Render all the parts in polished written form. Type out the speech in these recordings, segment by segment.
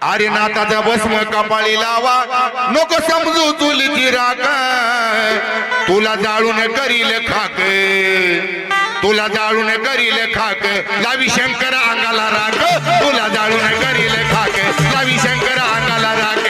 अरे नाथाचा भस्म कपाळी लावा नको समजू चुलीची राख तुला जाळून करील खाक तुला जाळून करील खाक लावी शंकर अंगाला राख तुला जाळून करील खाक लावी शंकर अंगाला राख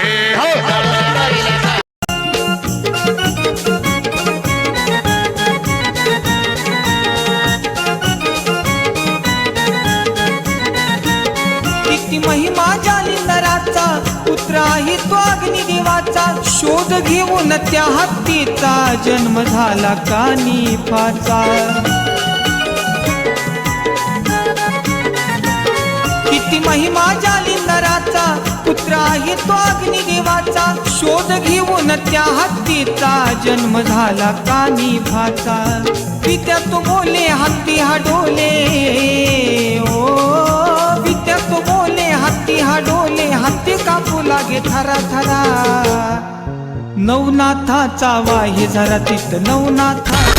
महिमा जालिंदराचा पुत्र आहे तो अग्निदेवाचा शोध घेऊन त्या हत्तीचा जन्म झाला कानिफाचा किती महिमा जालिंदराचा पुत्र आहे तो अग्निदेवाचा शोध घेऊन त्या हत्तीचा जन्म झाला कानिफाचा पित्यात बोले हत्ती हा डोले तो बोले हत्ती हा डोले हत्ती कापू लागे थरा थरा नवनाथाचा वाहे जरा तिथं नवनाथा